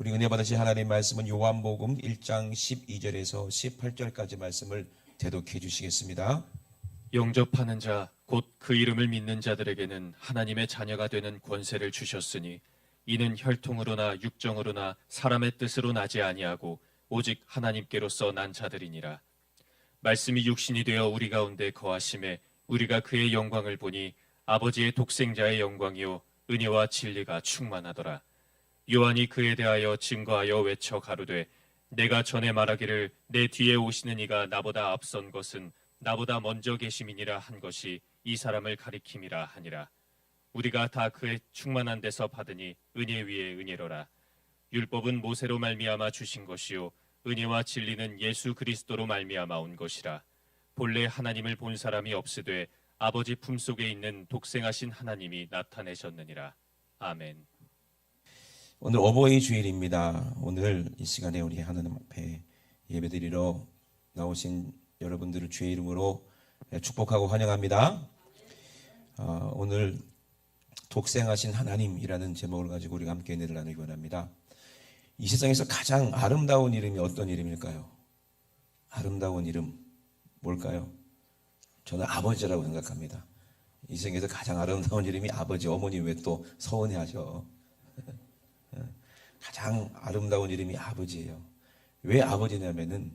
우리 은혜 받으신 하나님 말씀은 요한복음 1장 12절에서 18절까지 말씀을 대독해 주시겠습니다. 영접하는 자 곧 그 이름을 믿는 자들에게는 하나님의 자녀가 되는 권세를 주셨으니 이는 혈통으로나 육정으로나 사람의 뜻으로 나지 아니하고 오직 하나님께로서 난 자들이니라. 말씀이 육신이 되어 우리 가운데 거하심에 우리가 그의 영광을 보니 아버지의 독생자의 영광이요 은혜와 진리가 충만하더라. 요한이 그에 대하여 증거하여 외쳐 가로되 내가 전에 말하기를 내 뒤에 오시는 이가 나보다 앞선 것은 나보다 먼저 계심이니라 한 것이 이 사람을 가리킴이라 하니라. 우리가 다 그의 충만한 데서 받으니 은혜 위에 은혜로라. 율법은 모세로 말미암아 주신 것이요 은혜와 진리는 예수 그리스도로 말미암아 온 것이라. 본래 하나님을 본 사람이 없으되 아버지 품속에 있는 독생하신 하나님이 나타내셨느니라. 아멘. 오늘 어버이 주일입니다. 오늘 이 시간에 우리 하나님 앞에 예배드리러 나오신 여러분들을 주의 이름으로 축복하고 환영합니다. 오늘 독생하신 하나님이라는 제목을 가지고 우리가 함께 은혜를 나누기 원합니다. 이 세상에서 가장 아름다운 이름이 어떤 이름일까요? 아름다운 이름 뭘까요? 저는 아버지라고 생각합니다. 이 세상에서 가장 아름다운 이름이 아버지. 어머니 왜 또 서운해하셔? 가장 아름다운 이름이 아버지예요. 왜 아버지냐면은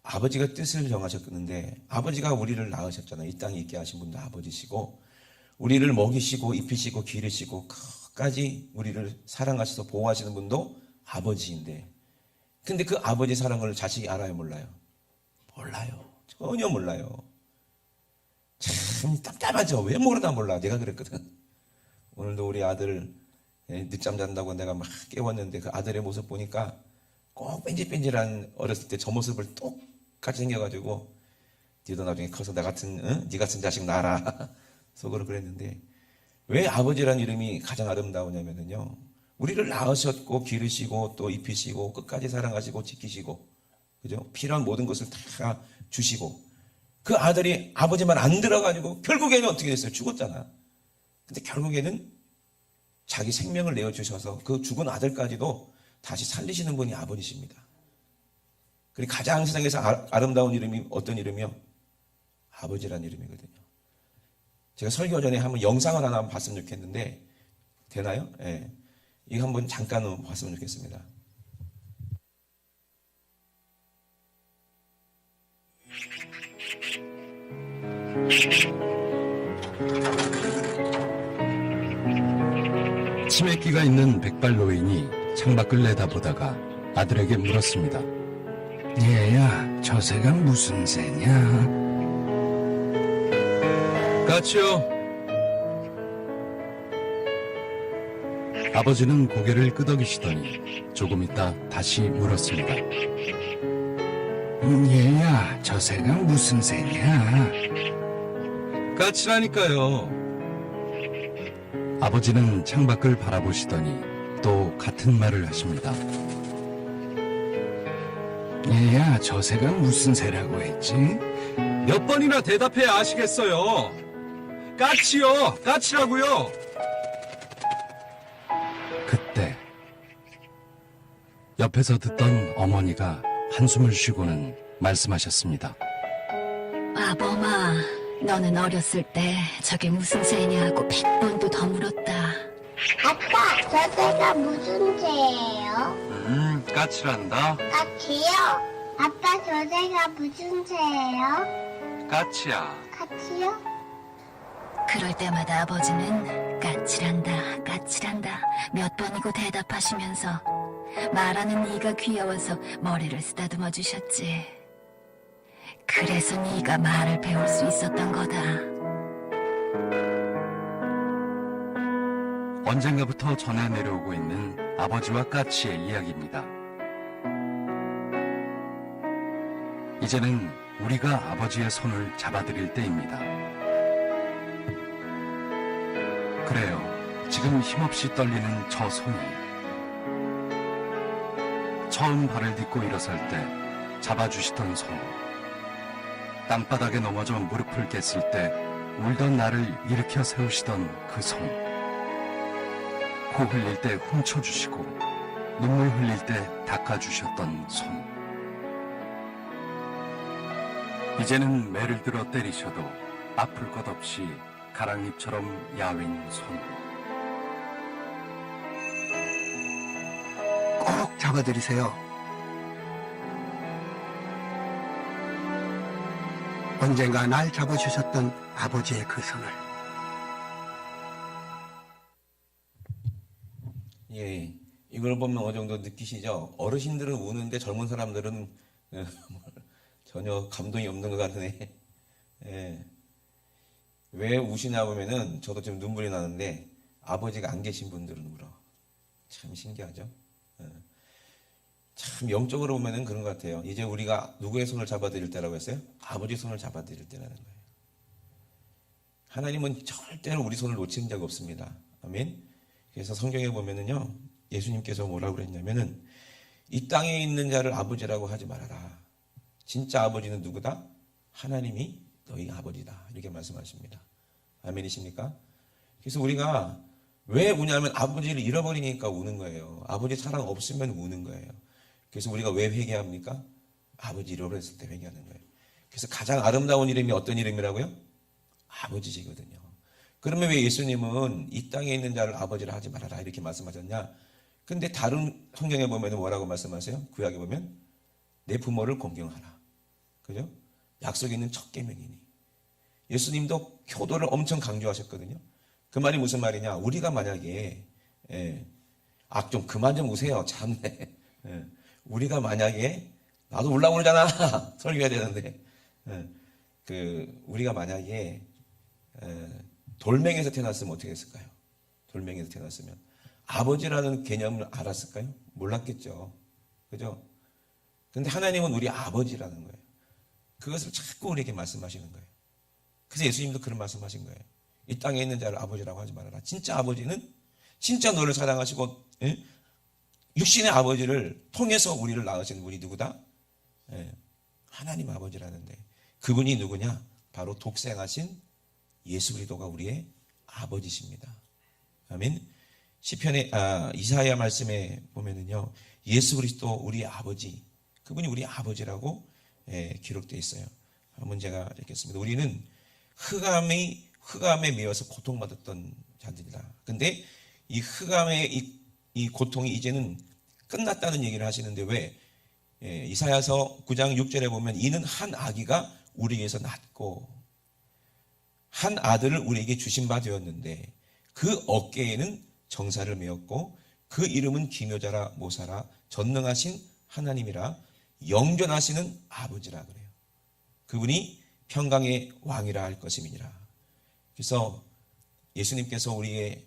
아버지가 뜻을 정하셨는데 아버지가 우리를 낳으셨잖아요. 이 땅에 있게 하신 분도 아버지시고 우리를 먹이시고 입히시고 기르시고 끝까지 우리를 사랑하셔서 보호하시는 분도 아버지인데, 근데 그 아버지 사랑을 자식이 알아요, 몰라요? 몰라요. 전혀 몰라요. 참 답답하죠. 왜 모르다 몰라. 내가 그랬거든. 오늘도 우리 아들 늦잠 잔다고 내가 막 깨웠는데 그 아들의 모습 보니까 꼭 뺀질뺀질한 어렸을 때 저 모습을 똑같이 생겨가지고 니도 나중에 커서 네 같은 자식 낳아라 속으로 그랬는데, 왜 아버지라는 이름이 가장 아름다우냐면요, 우리를 낳으셨고 기르시고 또 입히시고 끝까지 사랑하시고 지키시고, 그죠? 필요한 모든 것을 다 주시고, 그 아들이 아버지 말 안 들어가지고 결국에는 어떻게 됐어요? 죽었잖아. 근데 결국에는 자기 생명을 내어주셔서 그 죽은 아들까지도 다시 살리시는 분이 아버지십니다. 그리고 가장 세상에서 아름다운 이름이 어떤 이름이요? 아버지라는 이름이거든요. 제가 설교 전에 한번 영상을 하나 한번 봤으면 좋겠는데 되나요? 예. 이거 한번 잠깐 봤으면 좋겠습니다. 치매기가 있는 백발 노인이 창밖을 내다보다가 아들에게 물었습니다. 얘야, 저 새가 무슨 새냐? 까치요. 아버지는 고개를 끄덕이시더니 조금 있다 다시 물었습니다. 얘야, 저 새가 무슨 새냐? 까치라니까요. 아버지는 창밖을 바라보시더니 또 같은 말을 하십니다. 얘야, 저 새가 무슨 새라고 했지? 몇 번이나 대답해야 아시겠어요. 까치요, 까치라고요. 그때 옆에서 듣던 어머니가 한숨을 쉬고는 말씀하셨습니다. 아범아, 너는 어렸을 때 저게 무슨 새냐고 100번도 더 물었다. 아빠, 저 새가 무슨 새예요? 까치란다. 까치요? 아빠, 저 새가 무슨 새예요? 까치야. 까치요? 그럴 때마다 아버지는 까칠한다, 까칠한다 몇 번이고 대답하시면서 말하는 네가 귀여워서 머리를 쓰다듬어 주셨지. 그래서 네가 말을 배울 수 있었던 거다. 언젠가부터 전해 내려오고 있는 아버지와 까치의 이야기입니다. 이제는 우리가 아버지의 손을 잡아드릴 때입니다. 그래요. 지금 힘없이 떨리는 저 손이 처음 발을 딛고 일어설 때 잡아주시던 손, 땅바닥에 넘어져 무릎을 깼을 때 울던 나를 일으켜 세우시던 그 손, 코 흘릴 때 훔쳐주시고 눈물 흘릴 때 닦아주셨던 손. 이제는 매를 들어 때리셔도 아플 것 없이 가랑잎처럼 야윈 손. 꼭 잡아드리세요. 언젠가 날 잡아주셨던 아버지의 그 손을. 예, 이걸 보면 어느 정도 느끼시죠? 어르신들은 우는데 젊은 사람들은 전혀 감동이 없는 것 같으네. 예. 왜 우시냐 보면은 저도 지금 눈물이 나는데 아버지가 안 계신 분들은 울어. 참 신기하죠? 예. 참 영적으로 보면은 그런 것 같아요. 이제 우리가 누구의 손을 잡아드릴 때라고 했어요? 아버지 손을 잡아드릴 때라는 거예요. 하나님은 절대로 우리 손을 놓치는 적 없습니다. 아멘. 그래서 성경에 보면은요, 예수님께서 뭐라고 그랬냐면은 이 땅에 있는 자를 아버지라고 하지 말아라. 진짜 아버지는 누구다? 하나님이 너희 아버지다. 이렇게 말씀하십니다. 아멘이십니까? 그래서 우리가 왜 우냐면 아버지를 잃어버리니까 우는 거예요. 아버지 사랑 없으면 우는 거예요. 그래서 우리가 왜 회개합니까? 아버지 잃어버렸을 때 회개하는 거예요. 그래서 가장 아름다운 이름이 어떤 이름이라고요? 아버지시거든요. 그러면 왜 예수님은 이 땅에 있는 자를 아버지라 하지 말아라 이렇게 말씀하셨냐? 근데 다른 성경에 보면 뭐라고 말씀하세요? 구약에 보면 내 부모를 공경하라. 그죠? 약속에 있는 첫 계명이니. 예수님도 효도를 엄청 강조하셨거든요. 그 말이 무슨 말이냐? 우리가 만약에 좀 그만 좀 우세요. 참네. 우리가 만약에 나도 울라고 그러잖아. 설교해야 되는데 우리가 만약에 돌멩이에서 태어났으면 어떻게 했을까요? 돌멩이에서 태어났으면 아버지라는 개념을 알았을까요? 몰랐겠죠. 그죠? 근데 하나님은 우리 아버지라는 거예요. 그것을 자꾸 우리에게 말씀하시는 거예요. 그래서 예수님도 그런 말씀하신 거예요. 이 땅에 있는 자를 아버지라고 하지 말아라. 진짜 아버지는 진짜 너를 사랑하시고 육신의 아버지를 통해서 우리를 낳으신 분이 누구다? 하나님 아버지라는데 그분이 누구냐? 바로 독생하신 예수 그리스도가 우리의 아버지십니다. 아멘. 시편의 이사야 말씀에 보면은요, 예수 그리스도 우리의 아버지, 그분이 우리의 아버지라고 기록되어 있어요. 한번 제가 읽겠습니다. 우리는 흑암에 매여서 고통받았던 자들이다. 근데 이 흑암의 이 고통이 이제는 끝났다는 얘기를 하시는데 왜? 이사야서 9장 6절에 보면 이는 한 아기가 우리에게서 낳고 한 아들을 우리에게 주신 바 되었는데 그 어깨에는 정사를 메었고 그 이름은 기묘자라 모사라 전능하신 하나님이라 영존하시는 아버지라 그래요. 그분이 평강의 왕이라 할 것임이니라. 그래서 예수님께서 우리의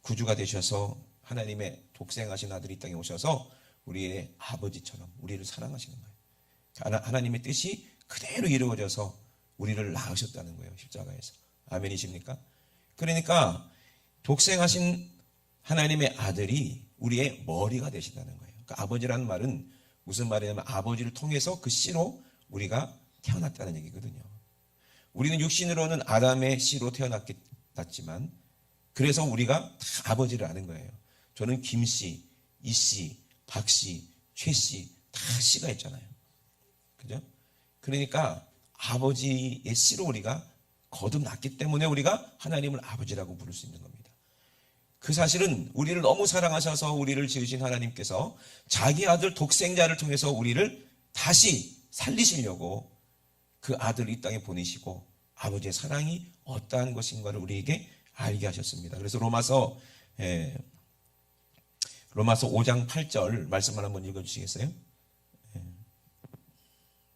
구주가 되셔서 하나님의 독생하신 아들이 이 땅에 오셔서 우리의 아버지처럼 우리를 사랑하시는 거예요. 하나님의 뜻이 그대로 이루어져서 우리를 낳으셨다는 거예요. 십자가에서. 아멘이십니까? 그러니까 독생하신 하나님의 아들이 우리의 머리가 되신다는 거예요. 그러니까 아버지라는 말은 무슨 말이냐면 아버지를 통해서 그 씨로 우리가 태어났다는 얘기거든요. 우리는 육신으로는 아담의 씨로 태어났지만 그래서 우리가 다 아버지를 아는 거예요. 저는 김씨, 이씨, 박씨, 최씨 다 씨가 있잖아요. 그죠? 그러니까 아버지의 씨로 우리가 거듭났기 때문에 우리가 하나님을 아버지라고 부를 수 있는 겁니다. 그 사실은 우리를 너무 사랑하셔서 우리를 지으신 하나님께서 자기 아들 독생자를 통해서 우리를 다시 살리시려고 그 아들을 이 땅에 보내시고 아버지의 사랑이 어떠한 것인가를 우리에게 알게 하셨습니다. 그래서 로마서 5장 8절 말씀을 한번 읽어주시겠어요?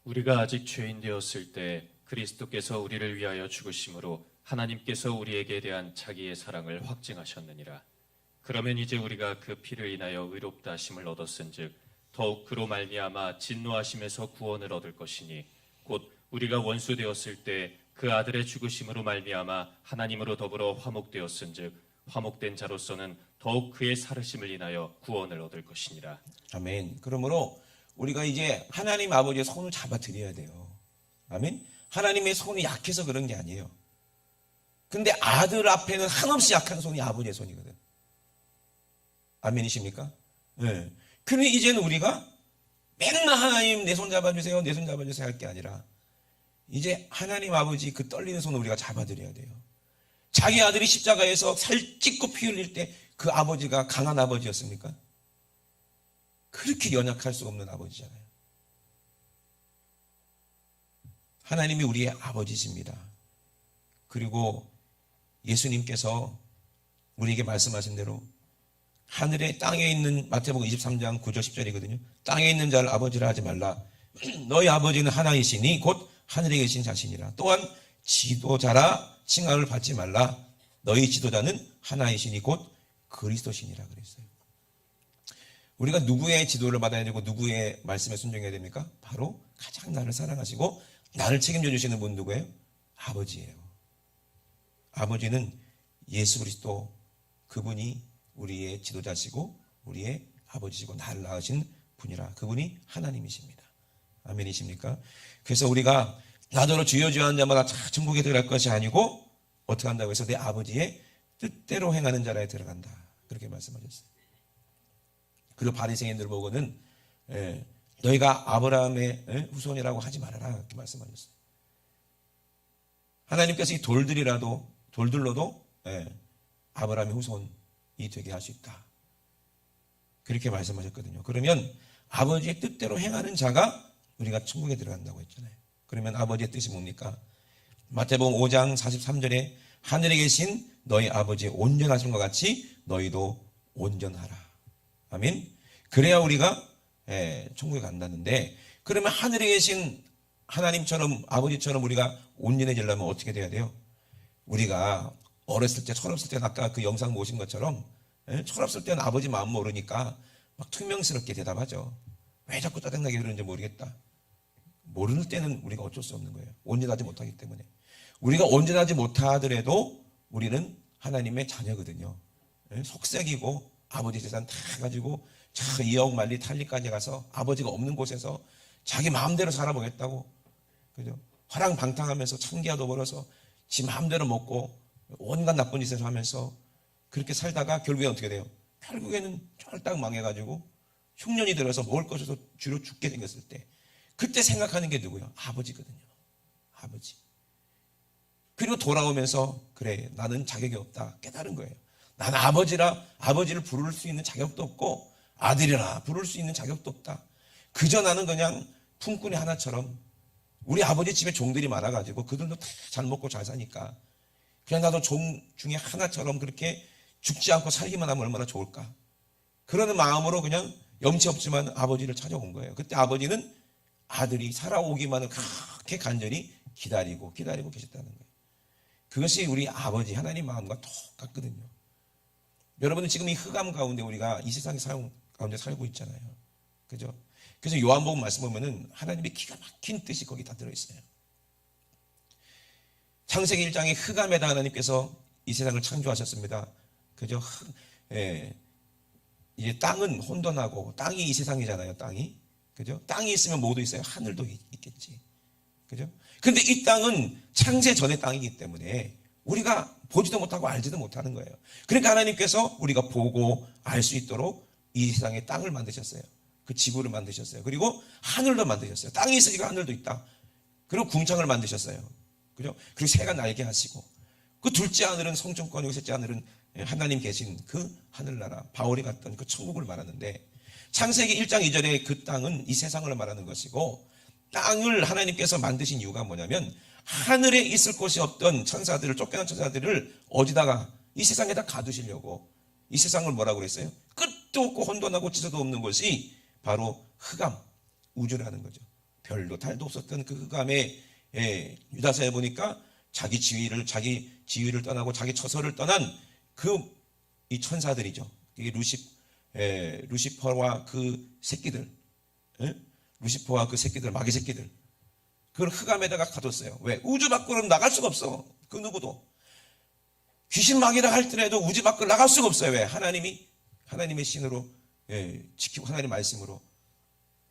우리가 아직 죄인 되었을 때 그리스도께서 우리를 위하여 죽으심으로 하나님께서 우리에게 대한 자기의 사랑을 확증하셨느니라. 그러면 이제 우리가 그 피를 인하여 의롭다 하심을 얻었은즉 더욱 그로 말미암아 진노하심에서 구원을 얻을 것이니 곧 우리가 원수 되었을 때 그 아들의 죽으심으로 말미암아 하나님으로 더불어 화목되었은즉 화목된 자로서는 더욱 그의 살으심을 인하여 구원을 얻을 것이니라. 아멘. 그러므로 우리가 이제 하나님 아버지의 손을 잡아드려야 돼요. 아멘. 하나님의 손이 약해서 그런 게 아니에요. 근데 아들 앞에는 한없이 약한 손이 아버지의 손이거든. 아멘이십니까? 예. 그러니 이제는 우리가 맨날 하나님 내 손 잡아주세요, 내 손 잡아주세요 할 게 아니라 이제 하나님 아버지 그 떨리는 손을 우리가 잡아드려야 돼요. 자기 아들이 십자가에서 살찢고 피 흘릴 때 그 아버지가 강한 아버지였습니까? 그렇게 연약할 수 없는 아버지잖아요. 하나님이 우리의 아버지십니다. 그리고 예수님께서 우리에게 말씀하신 대로 하늘에 땅에 있는 마태복음 23장 9절 10절이거든요. 땅에 있는 자를 아버지라 하지 말라. 너희 아버지는 하나이시니 곧 하늘에 계신 자신이라. 또한 지도자라 칭함을 받지 말라. 너희 지도자는 하나이시니 곧 그리스도시니라 그랬어요. 우리가 누구의 지도를 받아야 되고 누구의 말씀에 순종해야 됩니까? 바로 가장 나를 사랑하시고 나를 책임져 주시는 분 누구예요? 아버지예요. 아버지는 예수 그리스도, 그분이 우리의 지도자시고 우리의 아버지시고 나를 낳으신 분이라. 그분이 하나님이십니다. 아멘이십니까? 그래서 우리가 나더러 주여 주여 하는 자마다 다 천국에 들어갈 것이 아니고 어떻게 한다고 해서 내 아버지의 뜻대로 행하는 자라에 들어간다. 그렇게 말씀하셨어요. 그리고 바리새인들 보고는 너희가 아브라함의 후손이라고 하지 말아라. 그렇게 말씀하셨어요. 하나님께서 이 돌들로도 아브라함의 후손이 되게 할 수 있다. 그렇게 말씀하셨거든요. 그러면 아버지의 뜻대로 행하는 자가 우리가 천국에 들어간다고 했잖아요. 그러면 아버지의 뜻이 뭡니까? 마태복음 5장 43절에 하늘에 계신 너희 아버지의 온전하신 것 같이 너희도 온전하라. 아멘. 그래야 우리가 천국에 간다는데, 그러면 하늘에 계신 하나님처럼 아버지처럼 우리가 온전해지려면 어떻게 돼야 돼요? 우리가 어렸을 때 철없을 때는 아까 그 영상 보신 것처럼 철없을 때는 아버지 마음 모르니까 막 퉁명스럽게 대답하죠. 왜 자꾸 짜증나게 그러는지 모르겠다. 모르는 때는 우리가 어쩔 수 없는 거예요. 온전하지 못하기 때문에. 우리가 온전하지 못하더라도 우리는 하나님의 자녀거든요. 속삭이고 아버지 재산 다 가지고 저 2억 만리 탈리까지 가서 아버지가 없는 곳에서 자기 마음대로 살아보겠다고, 그죠? 화랑방탕하면서 천기야도 벌어서 지 마음대로 먹고 온갖 나쁜 짓을 하면서 그렇게 살다가 결국에 어떻게 돼요? 결국에는 쫄딱 망해가지고 흉년이 들어서 먹을 것에서 주로 죽게 생겼을 때 그때 생각하는 게 누구예요? 아버지거든요. 아버지. 그리고 돌아오면서 그래, 나는 자격이 없다 깨달은 거예요. 나는 아버지를 부를 수 있는 자격도 없고 아들이라 부를 수 있는 자격도 없다. 그저 나는 그냥 품꾼이 하나처럼, 우리 아버지 집에 종들이 많아가지고 그들도 다 잘 먹고 잘 사니까 그냥 나도 종 중에 하나처럼 그렇게 죽지 않고 살기만 하면 얼마나 좋을까. 그러는 마음으로 그냥 염치 없지만 아버지를 찾아온 거예요. 그때 아버지는 아들이 살아오기만을 그렇게 간절히 기다리고 계셨다는 거예요. 그것이 우리 아버지 하나님 마음과 똑같거든요. 여러분은 지금 이 흑암 가운데 우리가 이 세상의 사용 가운데 살고 있잖아요. 그죠? 그래서 요한복음 말씀 보면은 하나님의 기가 막힌 뜻이 거기 다 들어있어요. 창세기 1장에 흑암에다 하나님께서 이 세상을 창조하셨습니다. 그죠? 이제 땅은 혼돈하고 땅이 이 세상이잖아요. 땅이. 그죠? 땅이 있으면 뭐도 있어요. 하늘도 있겠지. 그죠? 근데 이 땅은 창세 전의 땅이기 때문에 우리가 보지도 못하고 알지도 못하는 거예요. 그러니까 하나님께서 우리가 보고 알 수 있도록 이 세상에 땅을 만드셨어요. 그 지구를 만드셨어요. 그리고 하늘도 만드셨어요. 땅이 있으니까 하늘도 있다. 그리고 궁창을 만드셨어요. 그죠? 그리고 새가 날게 하시고, 그 둘째 하늘은 성천권이고 셋째 하늘은 하나님 계신 그 하늘나라, 바울이 갔던 그 천국을 말하는데, 창세기 1장 2절에 그 땅은 이 세상을 말하는 것이고, 땅을 하나님께서 만드신 이유가 뭐냐면 하늘에 있을 곳이 없던 천사들을, 쫓겨난 천사들을 어디다가, 이 세상에다 가두시려고. 이 세상을 뭐라고 그랬어요? 끝도 없고 혼돈하고 지저도 없는 곳이 바로 흑암, 우주라는 거죠. 별도 달도 없었던 그 흑암에, 유다서에 보니까 자기 지위를 떠나고 자기 처소를 떠난 이 천사들이죠. 이게 루시퍼와 그 새끼들, 루시퍼와 그 새끼들, 마귀 새끼들, 그걸 흑암에다가 가뒀어요. 왜? 우주 밖으로는 나갈 수가 없어. 그 누구도. 귀신 마귀라 할지라도 우주 밖으로 나갈 수가 없어요. 왜? 하나님의 신으로 지키고 하나님의 말씀으로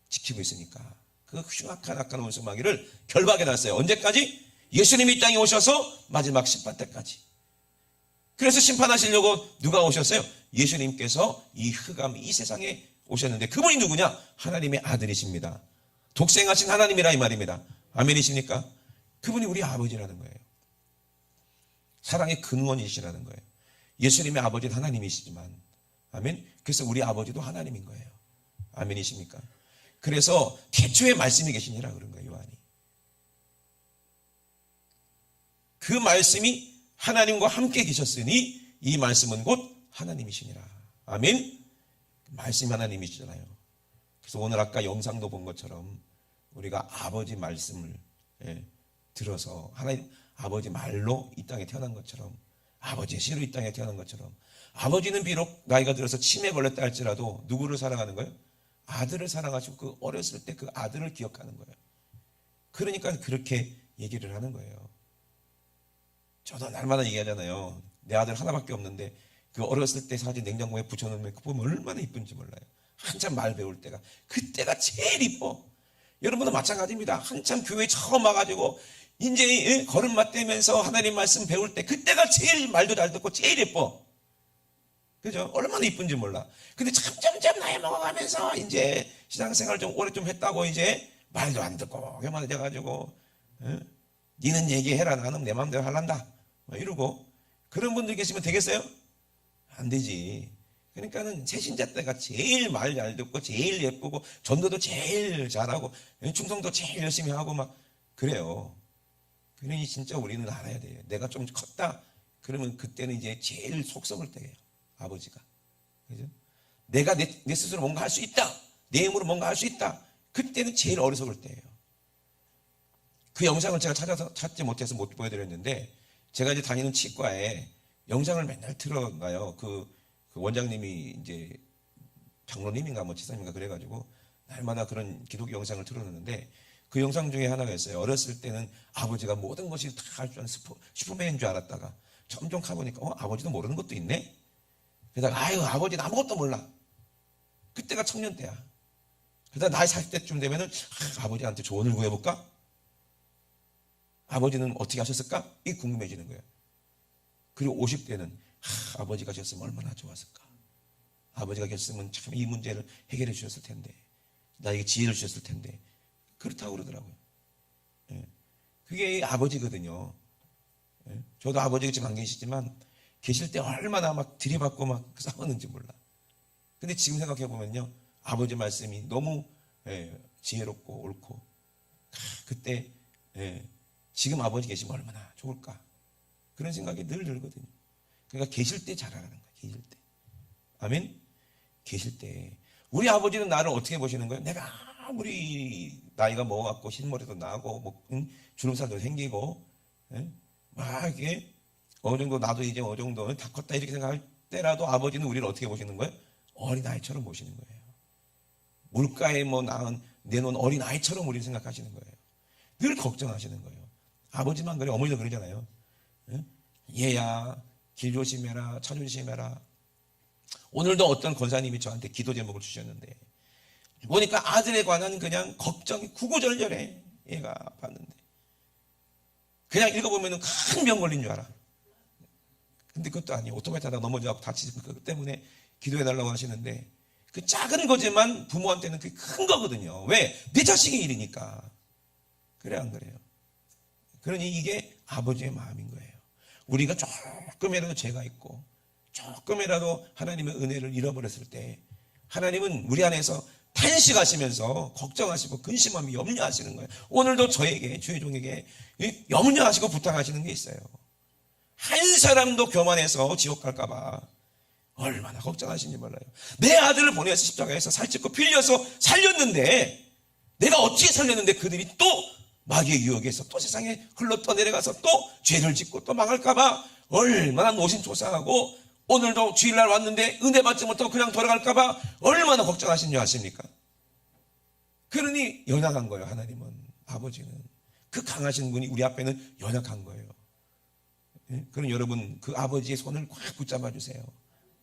지키고 있으니까. 그 흉악한 악한 원수 마귀를 결박해 놨어요. 언제까지? 예수님이 이 땅에 오셔서 마지막 심판 때까지. 그래서 심판하시려고 누가 오셨어요? 예수님께서 이 흑암, 이 세상에 오셨는데 그분이 누구냐? 하나님의 아들이십니다. 독생하신 하나님이라 이 말입니다. 아멘이십니까? 그분이 우리 아버지라는 거예요. 사랑의 근원이시라는 거예요. 예수님의 아버지는 하나님이시지만, 아멘. 그래서 우리 아버지도 하나님인 거예요. 아멘이십니까? 그래서 태초에 말씀이 계시니라 그런 거예요, 요한이. 그 말씀이 하나님과 함께 계셨으니 이 말씀은 곧 하나님이시니라. 아멘. 말씀이 하나님이시잖아요. 그래서 오늘 아까 영상도 본 것처럼 우리가 아버지 말씀을 들어서 하나님 아버지 말로 이 땅에 태어난 것처럼, 아버지의 씨로 이 땅에 태어난 것처럼, 아버지는 비록 나이가 들어서 치매에 걸렸다 할지라도 누구를 사랑하는 거예요? 아들을 사랑하시고 그 어렸을 때 그 아들을 기억하는 거예요. 그러니까 그렇게 얘기를 하는 거예요. 저도 날마다 얘기하잖아요. 내 아들 하나밖에 없는데 그 어렸을 때 사진 냉장고에 붙여놓으면 그 보면 얼마나 이쁜지 몰라요. 한참 말 배울 때가, 그때가 제일 이뻐. 여러분도 마찬가지입니다. 한참 교회 처음 와가지고 이제 걸음마 떼면서 하나님 말씀 배울 때 그때가 제일 말도 잘 듣고 제일 예뻐. 그죠? 얼마나 이쁜지 몰라. 근데 점점 나이 먹어가면서 이제 신앙생활 좀 오래 좀 했다고 이제 말도 안 듣고 교만해져가지고 니는 얘기해라, 나는 내 마음대로 할란다 이러고, 그런 분들 계시면 되겠어요? 안 되지. 그러니까는 새신자 때가 제일 말 잘 듣고 제일 예쁘고 전도도 제일 잘하고 충성도 제일 열심히 하고 막 그래요. 그러니 진짜 우리는 알아야 돼요. 내가 좀 컸다 그러면 그때는 이제 제일 속 썩을 때예요, 아버지가. 그죠? 내가 내 스스로 뭔가 할 수 있다, 내 힘으로 뭔가 할 수 있다, 그때는 제일 어리석을 때예요. 그 영상을 제가 찾지 못해서 못 보여드렸는데, 제가 이제 다니는 치과에 영상을 맨날 틀어가요. 그 원장님이 이제 장로님인가 뭐 지사님인가 그래가지고 날마다 그런 기독교 영상을 틀어놓는데, 그 영상 중에 하나가 있어요. 어렸을 때는 아버지가 모든 것이 다 할 줄 아는 슈퍼맨인 줄 알았다가 점점 가보니까 아버지도 모르는 것도 있네. 그러다가 아유, 아버지는 아무것도 몰라. 그때가 청년 때야. 그러다 나이 40대쯤 되면은 아버지한테 조언을 구해볼까? 아버지는 어떻게 하셨을까? 이게 궁금해지는 거예요. 그리고 50대는 아버지가 계셨으면 얼마나 좋았을까? 아버지가 계셨으면 참 이 문제를 해결해 주셨을 텐데, 나에게 지혜를 주셨을 텐데. 그렇다고 그러더라고요. 그게 아버지거든요. 저도 아버지가 지금 안 계시지만 계실 때 얼마나 막 들이받고 막 싸웠는지 몰라. 근데 지금 생각해 보면요, 아버지 말씀이 너무 지혜롭고 옳고, 그때 지금 아버지 계시면 얼마나 좋을까, 그런 생각이 늘 들거든요. 그러니까 계실 때 잘하라는 거예요. 계실 때. 아멘. 계실 때 우리 아버지는 나를 어떻게 보시는 거예요? 내가 아무리 나이가 먹어갖고 흰머리도 나고 뭐 주름살도 생기고 막 이렇게 어느 정도 나도 이제 어느 정도 다 컸다 이렇게 생각할 때라도 아버지는 우리를 어떻게 보시는 거예요? 어린아이처럼 보시는 거예요. 물가에 뭐 내놓은 어린아이처럼 우리를 생각하시는 거예요. 늘 걱정하시는 거예요. 아버지만 그래, 어머니도 그러잖아요. 얘야, 길 조심해라, 차 조심해라. 오늘도 어떤 권사님이 저한테 기도 제목을 주셨는데, 보니까 아들에 관한 그냥 걱정이 구구절절해. 얘가 봤는데 그냥 읽어보면 큰 병 걸린 줄 알아. 근데 그것도 아니에요. 오토바이 타다가 넘어져서 다치는 것 때문에 기도해달라고 하시는데, 그 작은 거지만 부모한테는 그게 큰 거거든요. 왜? 내 자식의 일이니까. 그래 안 그래요? 그러니 이게 아버지의 마음인 거예요. 우리가 조금이라도 죄가 있고 조금이라도 하나님의 은혜를 잃어버렸을 때 하나님은 우리 안에서 탄식하시면서 걱정하시고 근심하며 염려하시는 거예요. 오늘도 저에게, 주의 종에게 염려하시고 부탁하시는 게 있어요. 한 사람도 교만해서 지옥 갈까봐 얼마나 걱정하시는지 몰라요. 내 아들을 보내서 십자가에서 살찌고 빌려서 살렸는데, 내가 어떻게 살렸는데 그들이 또 마귀의 유혹에서 또 세상에 흘러 떠내려가서 또 죄를 짓고 또 망할까봐 얼마나 노심초사하고, 오늘도 주일날 왔는데 은혜 받지 못하고 그냥 돌아갈까봐 얼마나 걱정하신 줄 아십니까? 그러니 연약한 거예요. 하나님은, 아버지는. 그 강하신 분이 우리 앞에는 연약한 거예요. 그럼 여러분, 그 아버지의 손을 꽉 붙잡아 주세요.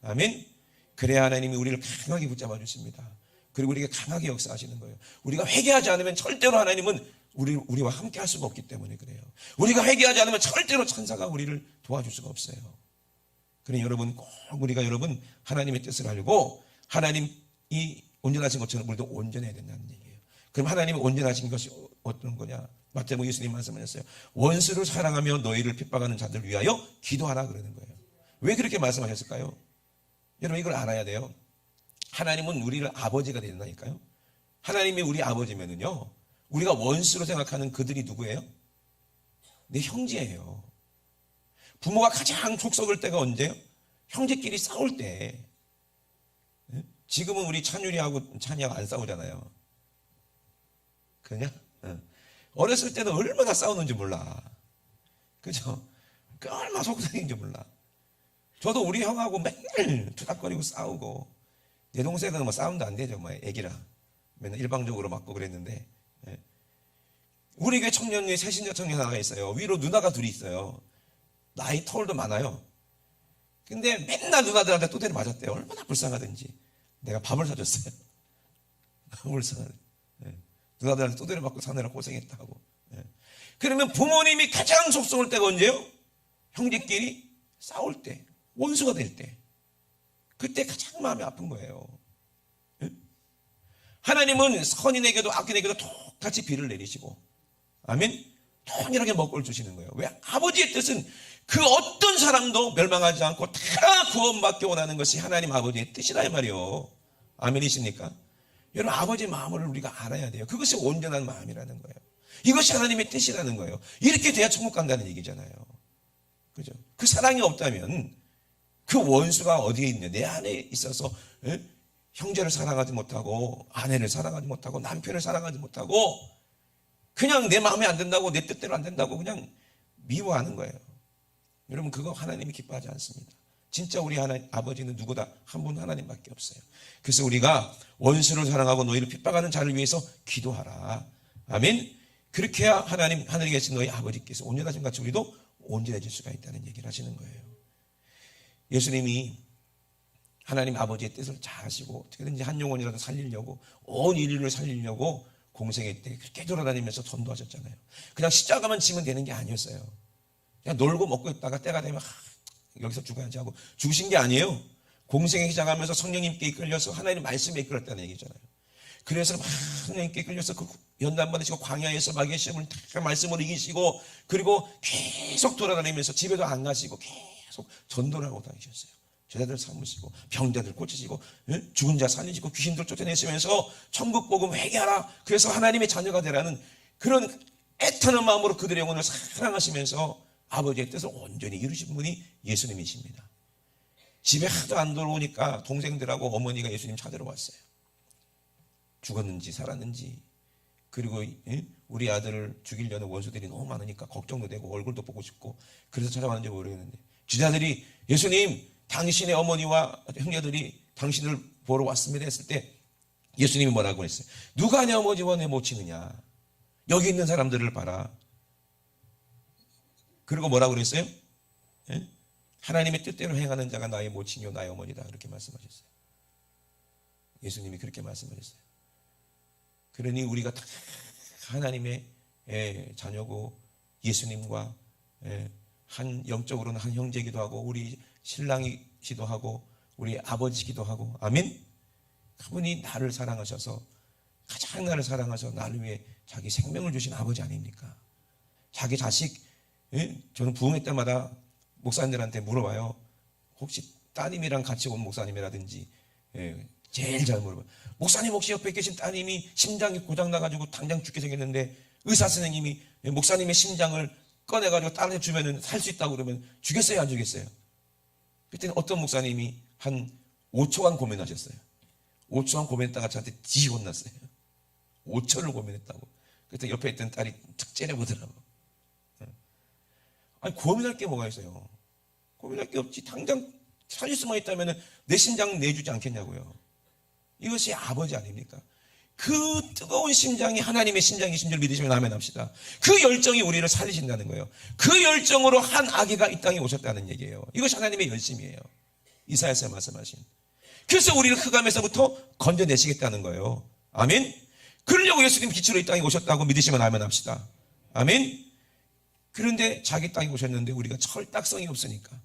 아멘. 그래야 하나님이 우리를 강하게 붙잡아 주십니다. 그리고 우리에게 강하게 역사하시는 거예요. 우리가 회개하지 않으면 절대로 하나님은 우리와 함께 할 수가 없기 때문에 그래요. 우리가 회개하지 않으면 절대로 천사가 우리를 도와줄 수가 없어요. 그러니 여러분 꼭 우리가 여러분 하나님의 뜻을 알고 하나님이 온전하신 것처럼 우리도 온전해야 된다는 얘기예요. 그럼 하나님이 온전하신 것이 어떤 거냐? 마태복음 예수님 말씀하셨어요. 원수를 사랑하며 너희를 핍박하는 자들 위하여 기도하라 그러는 거예요. 왜 그렇게 말씀하셨을까요? 여러분 이걸 알아야 돼요. 하나님은 우리를 아버지가 된다니까요. 하나님이 우리 아버지면은요, 우리가 원수로 생각하는 그들이 누구예요? 내 형제예요. 부모가 가장 속 썩을 때가 언제요? 형제끼리 싸울 때. 지금은 우리 찬율이하고 찬이하고 안 싸우잖아요. 그냥 어렸을 때는 얼마나 싸우는지 몰라. 그죠? 그 얼마나 속상인지 몰라. 저도 우리 형하고 맨날 투닥거리고 싸우고, 내 동생은 뭐 싸움도 안 되죠. 뭐 애기라 맨날 일방적으로 맞고 그랬는데, 우리 교회 청년회 새신자 청년 하나가 있어요. 위로 누나가 둘이 있어요. 나이 터울도 많아요. 근데 맨날 누나들한테 또대를 맞았대요. 얼마나 불쌍하든지. 내가 밥을 사줬어요. 불쌍하네. 누나들한테 또대를 맞고 사느라 고생했다고. 그러면 부모님이 가장 속 썩을 때가 언제요? 형제끼리 싸울 때, 원수가 될 때. 그때 가장 마음이 아픈 거예요. 하나님은 선인에게도 악인에게도 똑같이 비를 내리시고, 아멘? 동일하게 먹을 주시는 거예요. 왜? 아버지의 뜻은 그 어떤 사람도 멸망하지 않고 다 구원받기 원하는 것이 하나님 아버지의 뜻이라 이 말이요. 아멘이십니까? 여러분, 아버지의 마음을 우리가 알아야 돼요. 그것이 온전한 마음이라는 거예요. 이것이 하나님의 뜻이라는 거예요. 이렇게 돼야 천국 간다는 얘기잖아요. 그죠? 그 사랑이 없다면 그 원수가 어디에 있냐? 내 안에 있어서 형제를 사랑하지 못하고, 아내를 사랑하지 못하고, 남편을 사랑하지 못하고, 그냥 내 마음에 안 된다고, 내 뜻대로 안 된다고 그냥 미워하는 거예요. 여러분, 그거 하나님이 기뻐하지 않습니다. 진짜 우리 하나님 아버지는 누구다? 한 분 하나님밖에 없어요. 그래서 우리가 원수를 사랑하고 너희를 핍박하는 자를 위해서 기도하라. 아멘. 그렇게 해야 하나님 하늘에 계신 너희 아버지께서 온전하신 같이 우리도 온전해질 수가 있다는 얘기를 하시는 거예요. 예수님이 하나님 아버지의 뜻을 잘 아시고 어떻게든지 한 영혼이라도 살리려고, 온 인류를 살리려고 공생애 때 그렇게 돌아다니면서 전도하셨잖아요. 그냥 십자가만 지면 되는 게 아니었어요. 그냥 놀고 먹고 있다가 때가 되면 여기서 죽어야지 하고 죽으신 게 아니에요. 공생애 시작하면서 성령님께 이끌려서 하나님 말씀에 이끌었다는 얘기잖아요. 그래서 막 성령님께 이끌려서 그 연단 받으시고 광야에서 마귀의 시험을 다 말씀으로 이기시고, 그리고 계속 돌아다니면서 집에도 안 가시고 계속 전도를 하고 다니셨어요. 제자들 삼으시고 병자들 고치시고 죽은 자 살리시고 귀신들 쫓아내시면서 천국 복음 회개하라, 그래서 하나님의 자녀가 되라는 그런 애타는 마음으로 그들의 영혼을 사랑하시면서 아버지의 뜻을 온전히 이루신 분이 예수님이십니다. 집에 하도 안 들어오니까 동생들하고 어머니가 예수님 찾으러 왔어요. 죽었는지 살았는지, 그리고 우리 아들을 죽이려는 원수들이 너무 많으니까 걱정도 되고 얼굴도 보고 싶고, 그래서 찾아왔는지 모르겠는데 제자들이 예수님, 당신의 어머니와 형제들이 당신을 보러 왔습니다 했을 때 예수님이 뭐라고 했어요? 누가 내 어머니와 내 모친이냐? 여기 있는 사람들을 봐라. 그리고 뭐라고 그랬어요? 하나님의 뜻대로 행하는 자가 나의 모친이요 나의 어머니다, 그렇게 말씀하셨어요. 예수님이 그렇게 말씀하셨어요. 그러니 우리가 다 하나님의 자녀고 예수님과 한 영적으로는 한 형제이기도 하고 우리 신랑이기도 하고 우리 아버지기도 하고, 아멘. 그분이 나를 사랑하셔서, 가장 나를 사랑하셔서 나를 위해 자기 생명을 주신 아버지 아닙니까? 자기 자식, 저는 부흥회 때마다 목사님들한테 물어봐요. 혹시 따님이랑 같이 온 목사님이라든지 제일 잘 물어봐요. 목사님, 혹시 옆에 계신 따님이 심장이 고장나가지고 당장 죽게 생겼는데 의사 선생님이 목사님의 심장을 꺼내가지고 딸한테 주면 살 수 있다고 그러면 주겠어요, 안 주겠어요? 그때는 어떤 목사님이 한 5초간 고민하셨어요. 5초간 고민했다가 저한테 뒤 혼났어요. 5초를 고민했다고. 그때 옆에 있던 딸이 탁 째려보더라고. 아니, 고민할 게 뭐가 있어요? 고민할 게 없지. 당장 살릴 수만 있다면 내 심장 내주지 않겠냐고요. 이것이 아버지 아닙니까? 그 뜨거운 심장이 하나님의 심장이신 줄 믿으시면 아멘 합시다. 그 열정이 우리를 살리신다는 거예요. 그 열정으로 한 아기가 이 땅에 오셨다는 얘기예요. 이것이 하나님의 열심이에요. 이사야서 말씀하신. 그래서 우리를 흑암에서부터 건져내시겠다는 거예요. 아멘. 그러려고 예수님 빛으로 이 땅에 오셨다고 믿으시면 아멘 합시다. 아멘. 그런데 자기 땅에 오셨는데 우리가 철딱성이 없으니까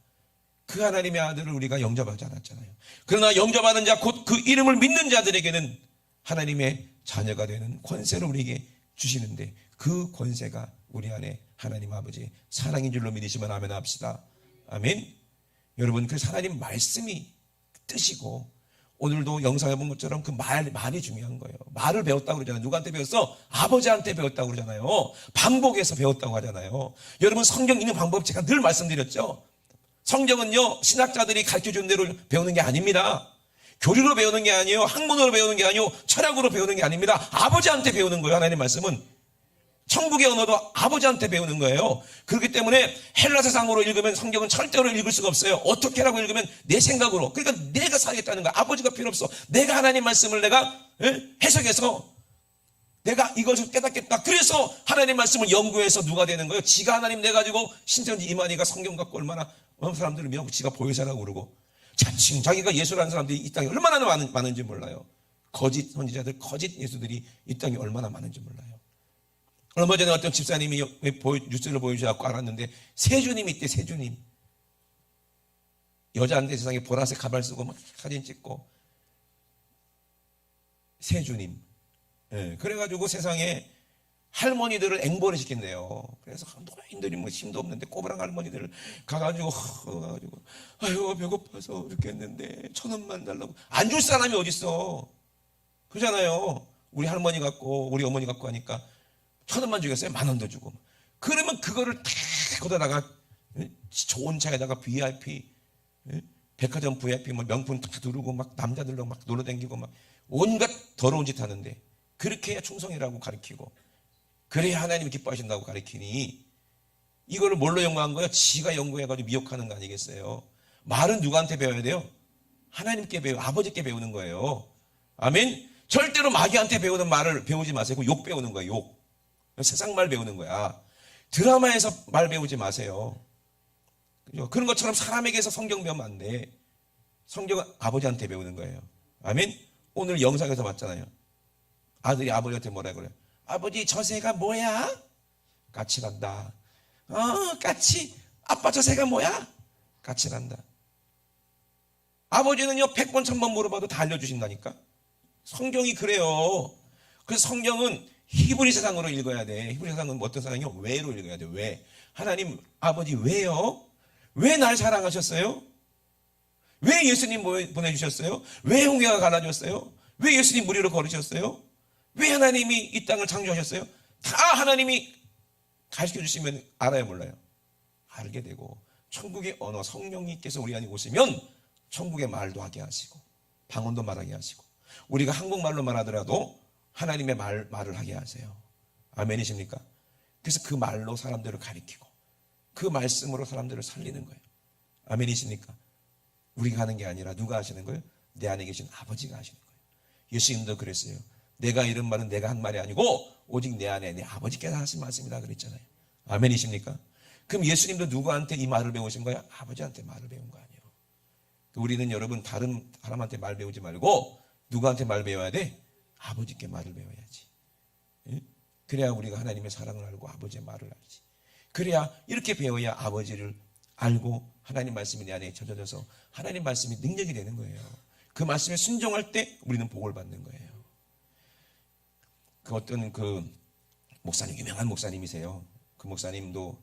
그 하나님의 아들을 우리가 영접하지 않았잖아요. 그러나 영접하는 자, 곧 그 이름을 믿는 자들에게는 하나님의 자녀가 되는 권세를 우리에게 주시는데, 그 권세가 우리 안에 하나님 아버지의 사랑인 줄로 믿으시면 아멘 합시다. 아멘. 여러분, 그 하나님 말씀이 뜻이고, 오늘도 영상에 본 것처럼 그 말이 중요한 거예요. 말을 배웠다고 그러잖아요. 누구한테 배웠어? 아버지한테 배웠다고 그러잖아요. 반복해서 배웠다고 하잖아요. 여러분, 성경 읽는 방법 제가 늘 말씀드렸죠. 성경은요, 신학자들이 가르쳐준 대로 배우는 게 아닙니다. 교리로 배우는 게 아니에요. 학문으로 배우는 게 아니에요. 철학으로 배우는 게 아닙니다. 아버지한테 배우는 거예요. 하나님 말씀은. 천국의 언어도 아버지한테 배우는 거예요. 그렇기 때문에 헬라사상으로 읽으면 성경은 절대로 읽을 수가 없어요. 어떻게라고 읽으면 내 생각으로. 그러니까 내가 살겠다는 거야. 아버지가 필요 없어. 내가 하나님 말씀을 내가 해석해서 내가 이것을 깨닫겠다. 그래서 하나님 말씀을 연구해서 누가 되는 거예요? 지가 하나님 돼가지고 신천지 이만희가 성경 갖고 얼마나 사람들을 믿고 지가 보혜사라고 그러고, 자칭 자기가 예수라는 사람들이 이 땅에 얼마나 많은지 몰라요. 거짓 선지자들, 거짓 예수들이 이 땅에 얼마나 많은지 몰라요. 얼마 전에 어떤 집사님이 뉴스를 보여주셔서 알았는데, 세주님 있대. 세주님. 여자한테 세상에 보라색 가발 쓰고 막 사진 찍고, 세주님. 예, 그래가지고 세상에 할머니들을 앵벌을 시킨대요. 그래서 노인들이 뭐 힘도 없는데 꼬부랑 할머니들 가가지고 아유 배고파서 이렇게 했는데 1,000원만 달라고. 안 줄 사람이 어딨어. 그러잖아요. 우리 할머니 갖고 우리 어머니 갖고 하니까 1,000원만 주겠어요? 10,000원도 주고. 그러면 그거를 다 거기다가 좋은 차에다가 VIP, 백화점 VIP 뭐 명품 다 두르고 막 남자들로 막 놀러다니고 막 온갖 더러운 짓 하는데, 그렇게 해야 충성이라고 가르치고, 그래야 하나님이 기뻐하신다고 가르치니, 이거를 뭘로 연구한 거예요? 지가 연구해가지고 미혹하는 거 아니겠어요? 말은 누구한테 배워야 돼요? 하나님께 아버지께 배우는 거예요. 아멘. 절대로 마귀한테 배우는 말을 배우지 마세요. 욕 배우는 거예요. 욕. 세상 말 배우는 거야. 드라마에서 말 배우지 마세요. 그죠? 그런 것처럼 사람에게서 성경 배우면 안 돼. 성경은 아버지한테 배우는 거예요. 아멘. 오늘 영상에서 봤잖아요. 아들이 아버지한테 뭐라 그래요? 아버지, 저 새가 뭐야? 까칠한다. 까치. 아빠, 저 새가 뭐야? 까칠한다. 아버지는요 100번 1000번 물어봐도 다 알려주신다니까. 성경이 그래요. 그래서 성경은 히브리 세상으로 읽어야 돼. 히브리 세상은 어떤 세상이요? 왜로 읽어야 돼. 왜? 하나님 아버지 왜요? 왜 날 사랑하셨어요? 왜 예수님 보내주셨어요? 왜 홍해가 갈라졌어요? 왜 예수님 무리로 걸으셨어요? 왜 하나님이 이 땅을 창조하셨어요? 다 하나님이 가르쳐주시면 알아요, 몰라요? 알게 되고, 천국의 언어 성령님께서 우리 안에 오시면 천국의 말도 하게 하시고 방언도 말하게 하시고, 우리가 한국말로 말하더라도 하나님의 말을 하게 하세요. 아멘이십니까? 그래서 그 말로 사람들을 가리키고 그 말씀으로 사람들을 살리는 거예요. 아멘이십니까? 우리가 하는 게 아니라 누가 하시는 거예요? 내 안에 계신 아버지가 하시는 거예요. 예수님도 그랬어요. 내가 이런 말은 내가 한 말이 아니고 오직 내 안에 내 아버지께서 하신 말씀이다 그랬잖아요. 아멘이십니까? 그럼 예수님도 누구한테 이 말을 배우신 거예요? 아버지한테 말을 배운 거 아니에요. 우리는 여러분 다른 사람한테 말 배우지 말고 누구한테 말 배워야 돼? 아버지께 말을 배워야지. 그래야 우리가 하나님의 사랑을 알고 아버지의 말을 알지. 그래야 이렇게 배워야 아버지를 알고 하나님 말씀이 내 안에 젖어져서 하나님 말씀이 능력이 되는 거예요. 그 말씀에 순종할 때 우리는 복을 받는 거예요. 그 어떤 그 목사님, 유명한 목사님이세요. 그 목사님도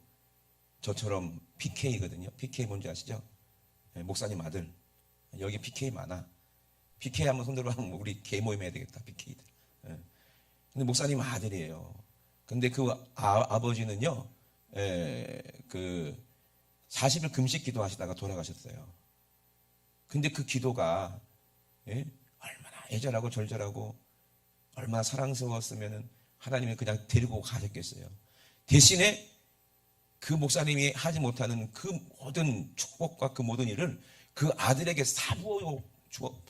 저처럼 PK거든요. PK 뭔지 아시죠? 목사님 아들. 여기 PK 많아. PK 한번 손들어 하면 우리 개 모임 해야 되겠다. PK들. 근데 목사님 아들이에요. 근데 그 아버지는요, 그 40일 금식 기도하시다가 돌아가셨어요. 근데 그 기도가 얼마나 애절하고 절절하고 얼마나 사랑스러웠으면 하나님이 그냥 데리고 가셨겠어요. 대신에 그 목사님이 하지 못하는 그 모든 축복과 그 모든 일을 그 아들에게 사부어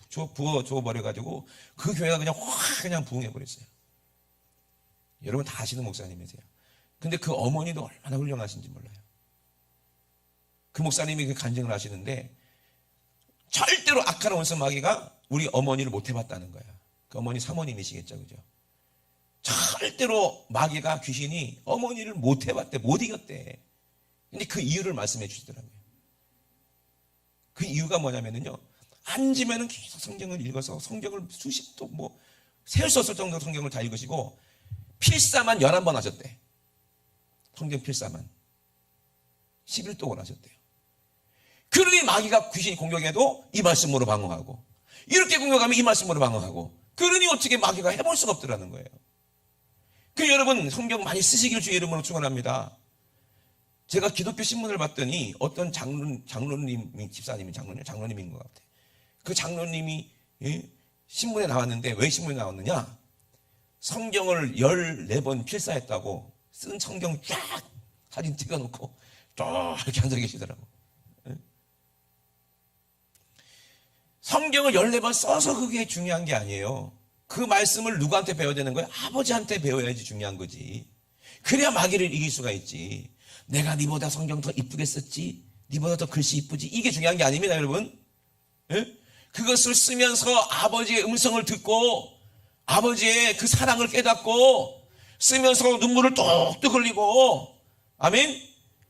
주어버려가지고 그 교회가 그냥 확 그냥 부흥해버렸어요. 여러분 다 아시는 목사님이세요. 근데 그 어머니도 얼마나 훌륭하신지 몰라요. 그 목사님이 그 간증을 하시는데 절대로 악한 원수 마귀가 우리 어머니를 못 해봤다는 거야. 그 어머니 사모님이시겠죠, 그죠? 절대로 마귀가 귀신이 어머니를 못 해봤대, 못 이겼대. 근데 그 이유를 말씀해 주시더라고요. 그 이유가 뭐냐면요, 앉으면은 계속 성경을 읽어서 성경을 수십 도 세울 수 없을 정도로 성경을 다 읽으시고 필사만 11번 하셨대. 성경 필사만 11독을 하셨대요. 그러니 마귀가 귀신이 공격해도 이 말씀으로 방어하고, 이렇게 공격하면 이 말씀으로 방어하고, 그러니 어떻게 마귀가 해볼 수가 없더라는 거예요. 그 여러분, 성경 많이 쓰시길 주의 이름으로 축원합니다. 제가 기독교 신문을 봤더니 어떤 장로님이, 집사님이 장로님인 것 같아요. 그 장로님이 신문에 나왔는데, 왜 신문에 나왔느냐? 성경을 14번 필사했다고 쓴 성경 쫙 사진 찍어놓고 쫙 이렇게 앉아 계시더라고. 성경을 14번 써서 그게 중요한 게 아니에요. 그 말씀을 누구한테 배워야 되는 거예요? 아버지한테 배워야지 중요한 거지. 그래야 마귀를 이길 수가 있지. 내가 니보다 성경 더 이쁘게 썼지, 니보다 더 글씨 이쁘지, 이게 중요한 게 아닙니다, 여러분. 예? 그것을 쓰면서 아버지의 음성을 듣고 아버지의 그 사랑을 깨닫고 쓰면서 눈물을 뚝뚝 흘리고, 아멘?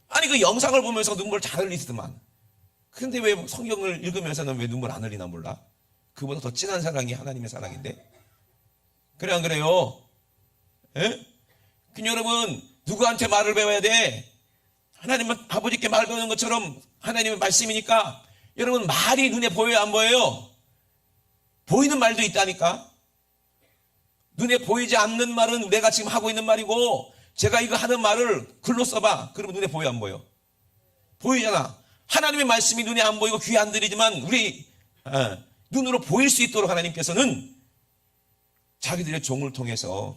아니 그 영상을 보면서 눈물 잘 흘리시더만. 근데 왜 성경을 읽으면서는 왜 눈물 안 흘리나 몰라? 그보다 더 진한 사랑이 하나님의 사랑인데. 그래 안 그래요? 예? 그 여러분, 누구한테 말을 배워야 돼? 하나님은 아버지께 말 배우는 것처럼 하나님의 말씀이니까 여러분, 말이 눈에 보여요, 안 보여요? 보이는 말도 있다니까. 눈에 보이지 않는 말은 내가 지금 하고 있는 말이고, 제가 이거 하는 말을 글로 써봐. 그러면 눈에 보여, 안 보여? 보이잖아. 하나님의 말씀이 눈에 안 보이고 귀에 안 들리지만 우리 눈으로 보일 수 있도록 하나님께서는 자기들의 종을 통해서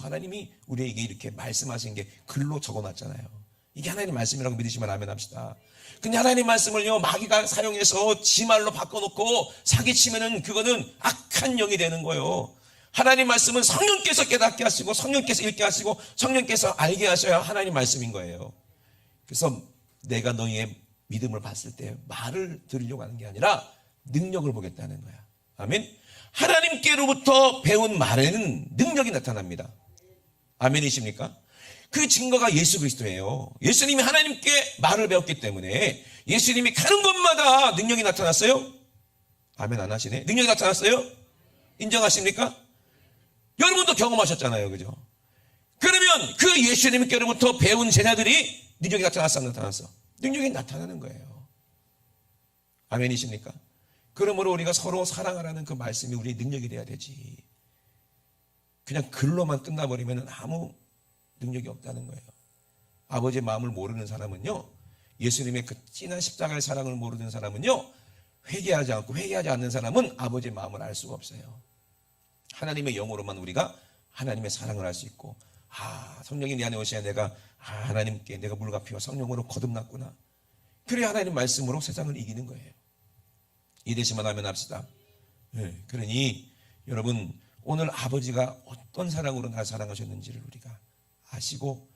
하나님이 우리에게 이렇게 말씀하신 게 글로 적어놨잖아요. 이게 하나님 말씀이라고 믿으시면 아멘 합시다. 근데 하나님 말씀을요, 마귀가 사용해서 지 말로 바꿔놓고 사기치면은 그거는 악한 영이 되는 거예요. 하나님 말씀은 성령께서 깨닫게 하시고, 성령께서 읽게 하시고, 성령께서 알게 하셔야 하나님 말씀인 거예요. 그래서 내가 너희의 믿음을 봤을 때 말을 들으려고 하는 게 아니라 능력을 보겠다는 거야. 아멘. 하나님께로부터 배운 말에는 능력이 나타납니다. 아멘이십니까? 그 증거가 예수 그리스도예요. 예수님이 하나님께 말을 배웠기 때문에 예수님이 가는 곳마다 능력이 나타났어요. 아멘 안 하시네. 능력이 나타났어요. 인정하십니까? 여러분도 경험하셨잖아요, 그죠? 그러면 그 예수님께로부터 배운 제자들이 능력이 나타났어, 안 나타났어? 능력이 나타나는 거예요. 아멘이십니까? 그러므로 우리가 서로 사랑하라는 그 말씀이 우리의 능력이 돼야 되지. 그냥 글로만 끝나버리면 아무 능력이 없다는 거예요. 아버지의 마음을 모르는 사람은요, 예수님의 그 진한 십자가의 사랑을 모르는 사람은요, 회개하지 않는 사람은 아버지의 마음을 알 수가 없어요. 하나님의 영으로만 우리가 하나님의 사랑을 알 수 있고, 성령이 내 안에 오셔야 내가 하나님께 내가 물과 피와 성령으로 거듭났구나. 그래야 하나님 말씀으로 세상을 이기는 거예요. 이되시면 하면 합시다. 그러니 여러분, 오늘 아버지가 어떤 사랑으로 날 사랑하셨는지를 우리가 아시고,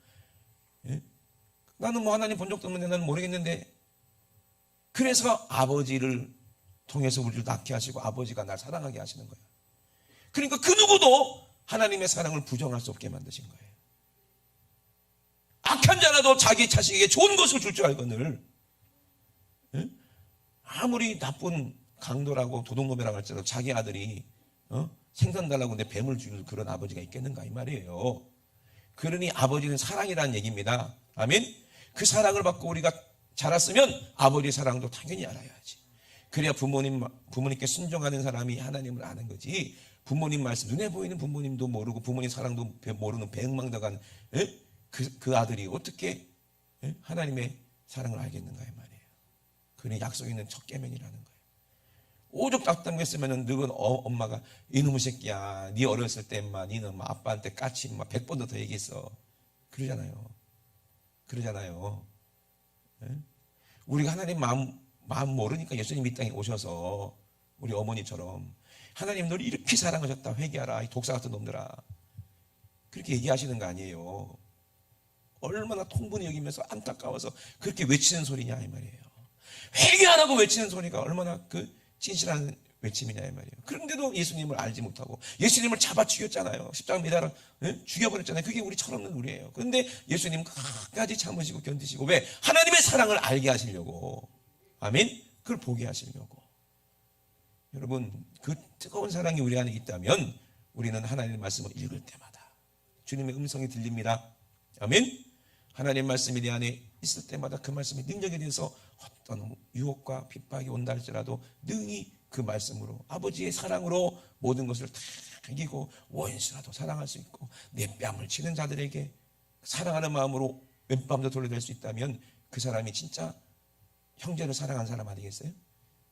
나는 하나님 본 적도 없는데 나는 모르겠는데, 그래서 아버지를 통해서 우리를 낳게 하시고 아버지가 날 사랑하게 하시는 거예요. 그러니까 그 누구도 하나님의 사랑을 부정할 수 없게 만드신 거예요. 악한 자라도 자기 자식에게 좋은 것을 줄 줄 알거늘, 아무리 나쁜 강도라고 도둑놈이라고 할지라도 자기 아들이 생선 달라고 내 뱀을 줄 그런 아버지가 있겠는가 이 말이에요. 그러니 아버지는 사랑이라는 얘기입니다. 아멘. 그 사랑을 받고 우리가 자랐으면 아버지의 사랑도 당연히 알아야지. 그래야 부모님께 순종하는 사람이 하나님을 아는 거지. 부모님 말씀, 눈에 보이는 부모님도 모르고 부모님 사랑도 모르는 배응망덕한 그 아들이 어떻게 하나님의 사랑을 알겠는가 이 말이에요. 그러니 약속 있는 첫 계명이라는 거예요. 오죽 답답했으면은 너는 엄마가 이놈의 새끼야, 네 어렸을 때 니는 아빠한테 까치 100번도 더 얘기했어. 그러잖아요. 우리가 하나님 마음 모르니까 예수님 이 땅에 오셔서 우리 어머니처럼 하나님 너를 이렇게 사랑하셨다, 회개하라 이 독사 같은 놈들아, 그렇게 얘기하시는 거 아니에요. 얼마나 통분히 여기면서 안타까워서 그렇게 외치는 소리냐 이 말이에요. 회개하라고 외치는 소리가 얼마나 그 진실한 외침이냐 이 말이에요. 그런데도 예수님을 알지 못하고 예수님을 잡아 죽였잖아요. 십자가 매달아 죽여버렸잖아요. 그게 우리 철없는 우리예요. 그런데 예수님 끝까지 참으시고 견디시고, 왜? 하나님의 사랑을 알게 하시려고. 아멘. 그걸 보게 하시려고. 여러분, 그 뜨거운 사랑이 우리 안에 있다면 우리는 하나님의 말씀을 읽을 때마다 주님의 음성이 들립니다. 아멘. 하나님의 말씀이 내 안에 있을 때마다 그 말씀의 능력에 대해서 어떤 유혹과 핍박이 온다 할지라도 능히 그 말씀으로 아버지의 사랑으로 모든 것을 다 이기고 원수라도 사랑할 수 있고 내 뺨을 치는 자들에게 사랑하는 마음으로 왼뺨도 돌려댈 수 있다면 그 사람이 진짜 형제를 사랑하는 사람 아니겠어요?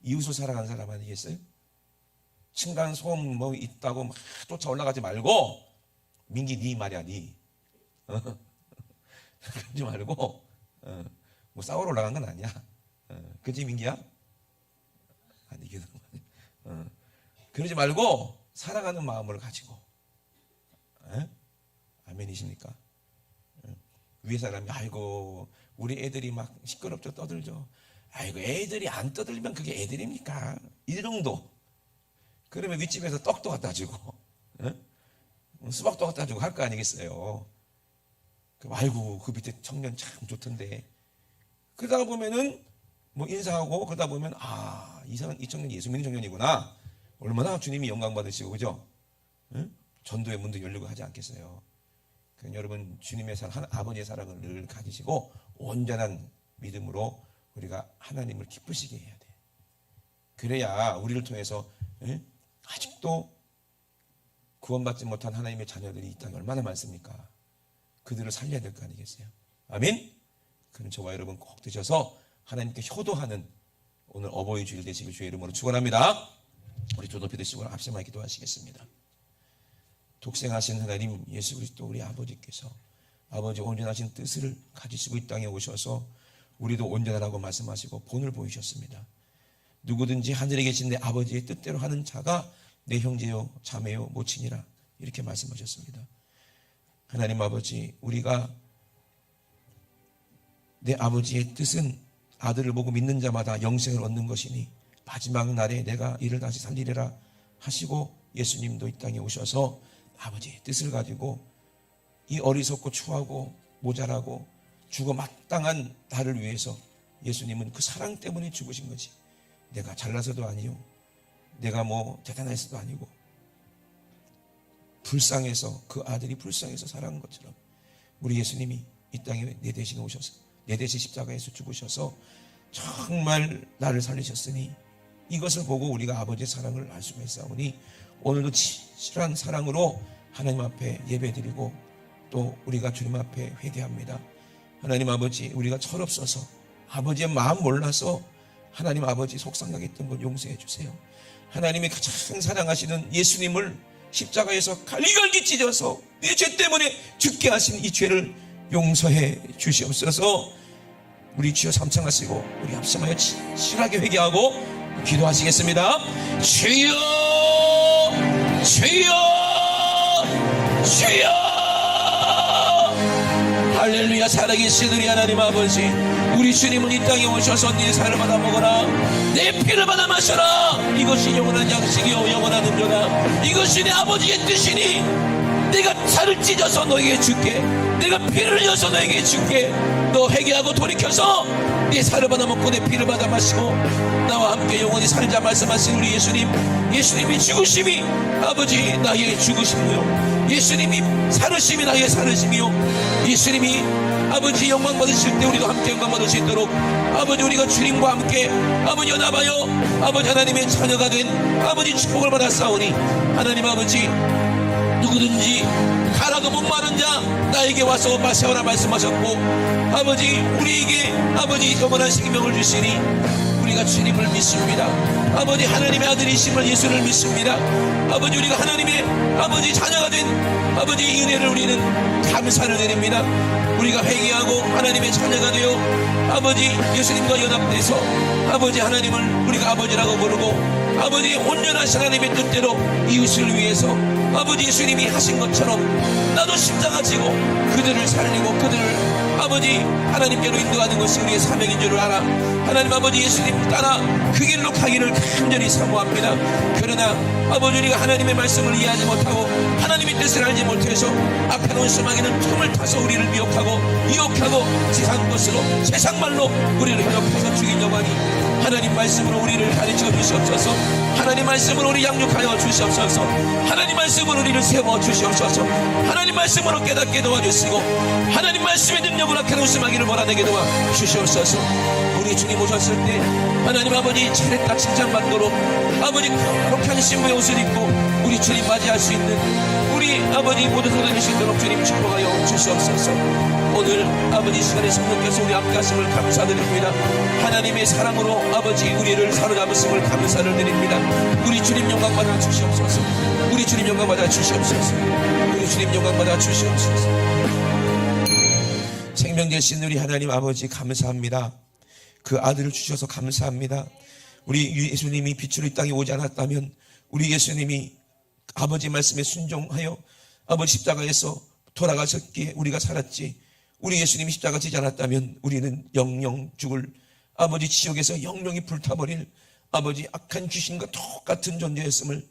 이웃을 사랑하는 사람 아니겠어요? 층간소음 뭐 있다고 막 쫓아 올라가지 말고 민기 네 말이야 네 그러지 말고 뭐 싸우러 올라간 건 아니야. 그지 민기야? 아니게 그러지 말고 사랑하는 마음을 가지고 아멘이십니까? 위에 사람이 아이고 우리 애들이 막 시끄럽죠 떠들죠. 아이고 애들이 안 떠들면 그게 애들입니까? 이 정도. 그러면 윗집에서 떡도 갖다 주고 수박도 갖다 주고 할 거 아니겠어요? 아이고 그 밑에 청년 참 좋던데. 그러다 보면은 뭐 인사하고 그러다 보면 이 청년 예수 믿는 청년이구나. 얼마나 주님이 영광 받으시고 그죠? 전도의 문도 열리고 하지 않겠어요? 그러니까 여러분 주님의 사랑, 아버지의 사랑을 늘 가지시고 온전한 믿음으로 우리가 하나님을 기쁘시게 해야 돼. 그래야 우리를 통해서 아직도 구원받지 못한 하나님의 자녀들이 이 땅에 얼마나 많습니까? 그들을 살려야 될 거 아니겠어요? 아멘? 그럼 저와 여러분 꼭 드셔서 하나님께 효도하는 오늘 어버이 주일 되시길 주의 이름으로 축원합니다. 우리 두 높이 드시고 앞세만 기도하시겠습니다. 독생하신 하나님 예수 그리스도 우리 아버지께서 아버지 온전하신 뜻을 가지시고 이 땅에 오셔서 우리도 온전하라고 말씀하시고 본을 보이셨습니다. 누구든지 하늘에 계신 내 아버지의 뜻대로 하는 자가 내 형제요 자매요 모친이라 이렇게 말씀하셨습니다. 하나님 아버지 우리가 내 아버지의 뜻은 아들을 보고 믿는 자마다 영생을 얻는 것이니 마지막 날에 내가 이를 다시 살리리라 하시고 예수님도 이 땅에 오셔서 아버지의 뜻을 가지고 이 어리석고 추하고 모자라고 죽어 마땅한 나를 위해서 예수님은 그 사랑 때문에 죽으신 거지. 내가 잘나서도 아니요 내가 뭐 대단해서도 아니고 불쌍해서 그 아들이 불쌍해서 살아간 것처럼 우리 예수님이 이 땅에 내 대신에 오셔서 내 대신 십자가에서 죽으셔서 정말 나를 살리셨으니 이것을 보고 우리가 아버지의 사랑을 알 수가 있사오니 오늘도 진실한 사랑으로 하나님 앞에 예배드리고 또 우리가 주님 앞에 회개합니다. 하나님 아버지 우리가 철없어서 아버지의 마음 몰라서 하나님 아버지 속상하게 했던 것 용서해 주세요. 하나님이 가장 사랑하시는 예수님을 십자가에서 갈기갈기 찢어서 내 죄 때문에 죽게 하신 이 죄를 용서해 주시옵소서. 우리 주여 삼창하시고 우리 합심하여 진실하게 회개하고 기도하시겠습니다. 주여 주여 주여 할렐루야. 살아계신 우리 하나님 아버지 우리 주님은 이 땅에 오셔서 네 살을 받아 먹어라 내 피를 받아 마셔라. 이것이 영원한 양식이요 영원한 음료다. 이것이 내 아버지의 뜻이니 내가 살을 찢어서 너에게 줄게. 내가 피를 흘려서 너에게 줄게. 너 회개하고 돌이켜서 네 살을 받아 먹고 내 피를 받아 마시고 나와 함께 영원히 살자 말씀하신 우리 예수님. 예수님이 죽으심이 아버지 나의 죽으심이요 예수님이 살으심이 나의 살으심이요 예수님이 아버지 영광 받으실 때 우리도 함께 영광 받을 수 있도록 아버지 우리가 주님과 함께 아버지 연합하여 아버지 하나님의 자녀가 된 아버지 축복을 받았사오니 하나님 아버지 누구든지 가라고 목마른 자 나에게 와서 마셔라 말씀하셨고 아버지 우리에게 아버지 영원한 생명을 주시니 우리가 주님을 믿습니다. 아버지 하나님의 아들이심을 예수를 믿습니다. 아버지 우리가 하나님의 아버지 자녀가 된 아버지 은혜를 우리는 감사를 드립니다. 우리가 회개하고 하나님의 자녀가 되어 아버지 예수님과 연합돼서 아버지 하나님을 우리가 아버지라고 부르고 아버지 온전하신 하나님의 뜻대로 이웃을 위해서 아버지 예수님이 하신 것처럼 나도 십자가 지고 그들을 살리고 그들을 아버지 하나님께로 인도하는 것이 우리의 사명인 줄을 알아. 하나님 아버지 예수님 따라 그 길로 가기를 간절히 사모합니다. 그러나 아버지 우리가 하나님의 말씀을 이해하지 못하고 하나님의 뜻을 알지 못해서 악한 원수마귀는 틈을 타서 우리를 미혹하고 유혹하고 세상 것으로 세상 말로 우리를 현혹해서 죽이려고 하니 하나님 말씀으로 우리를 가르쳐 주시옵소서. 하나님 말씀으로 우리 양육하여 주시옵소서. 하나님 말씀으로 우리를 세워 주시옵소서. 하나님 말씀으로 깨닫게 도와주시고 하나님 말씀의 능력으로 악한 웃음하기를 몰아내게 도와주시옵소서. 우리 주님 오셨을 때 하나님 아버지 차례다 칭찬받도록 아버지 거룩한 신부의 옷을 입고 우리 주님 맞이할 수 있는 우리 아버지 모두 서되시도록 주님 축복하여 주시옵소서. 오늘 아버지 시간에 성령께서 우리 앞가슴을 감사드립니다. 하나님의 사랑으로 아버지 우리를 사로잡으심을 감사를 드립니다. 우리 주님 영광 받아 주시옵소서. 우리 주님 영광 받아 주시옵소서. 우리 주님 영광 받아 주시옵소서. 생명 되신 우리 하나님 아버지 감사합니다. 그 아들을 주셔서 감사합니다. 우리 예수님이 빛으로 이 땅에 오지 않았다면 우리 예수님이 아버지 말씀에 순종하여 아버지 십자가에서 돌아가셨기에 우리가 살았지, 우리 예수님이 십자가 지지 않았다면 우리는 영영 죽을 아버지 지옥에서 영영이 불타버릴 아버지 악한 귀신과 똑같은 존재였음을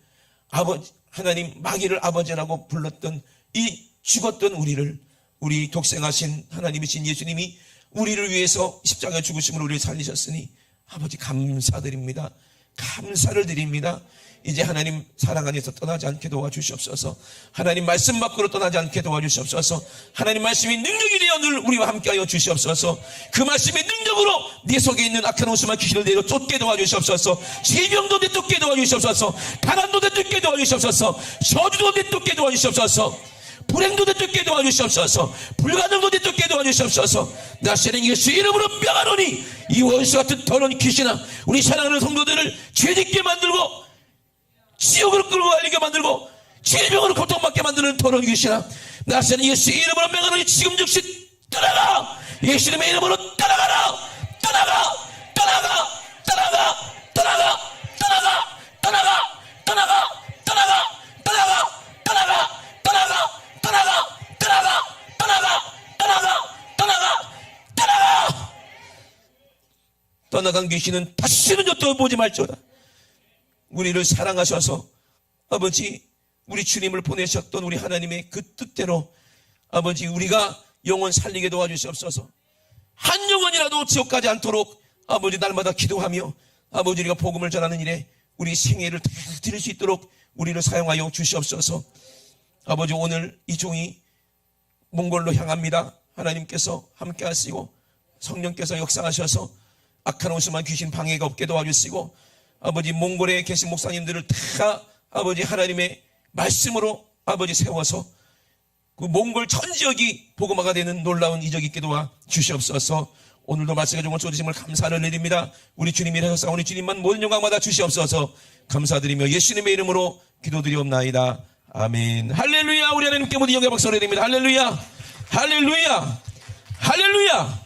아버지 하나님 마귀를 아버지라고 불렀던 이 죽었던 우리를 우리 독생하신 하나님이신 예수님이 우리를 위해서 십자가에 죽으심으로 우리를 살리셨으니 아버지 감사드립니다. 감사를 드립니다. 이제 하나님 사랑 안에서 떠나지 않게 도와주시옵소서. 하나님 말씀 밖으로 떠나지 않게 도와주시옵소서. 하나님 말씀이 능력이 되어 늘 우리와 함께하여 주시옵소서. 그 말씀의 능력으로 네 속에 있는 악한 웃음과 귀신을 내려 쫓게 도와주시옵소서. 질병도 내쫓게 도와주시옵소서. 가난도 내쫓게 도와주시옵소서. 저주도 내쫓게 도와주시옵소서. 불행도 내쫓게 도와주시옵소서. 불가능도 내쫓게 도와주시옵소서. 나시는 예수 이름으로 명하노니 이 원수 같은 더러운 귀신아, 우리 사랑하는 성도들을 죄짓게 만들고 지옥으로 끌고 가게 만들고 질병으로 고통받게 만드는 더러운 귀신아, 나시는 예수 이름으로 명하노니 지금 즉시 떠나가. 예수님의 이름으로 떠나가라. 떠나가. 떠나가. 떠나가. 떠나가. 떠나가. 떠나가. 떠나가. 떠나가. 떠나가. 떠나가. 떠나가. 떠나가. 떠나가. 떠나가. 떠나가. 떠나가. 떠나가. 떠나간 귀신은 다시는 또 보지 말지어다. 우리를 사랑하셔서 아버지 우리 주님을 보내셨던 우리 하나님의 그 뜻대로 아버지 우리가 영혼 살리게 도와주시옵소서. 한 영혼이라도 지옥 가지 않도록 아버지 날마다 기도하며 아버지 우리가 복음을 전하는 일에 우리 생애를 다 드릴 수 있도록 우리를 사용하여 주시옵소서. 아버지 오늘 이 종이 몽골로 향합니다. 하나님께서 함께 하시고 성령께서 역사하셔서 악한 오수만 귀신 방해가 없게 도와주시고 아버지 몽골에 계신 목사님들을 다 아버지 하나님의 말씀으로 아버지 세워서 그 몽골 전 지역이 복음화가 되는 놀라운 이적이 있게 도와 주시옵소서. 오늘도 말씀해 주신 쏟으심을 감사를 드립니다. 우리 주님이 하셨사오니 주님만 모든 영광받아 주시옵소서. 감사드리며 예수님의 이름으로 기도드리옵나이다. 아멘. 할렐루야. 우리 하나님께 모든 영광 박수 드립니다. 할렐루야. 할렐루야. 할렐루야.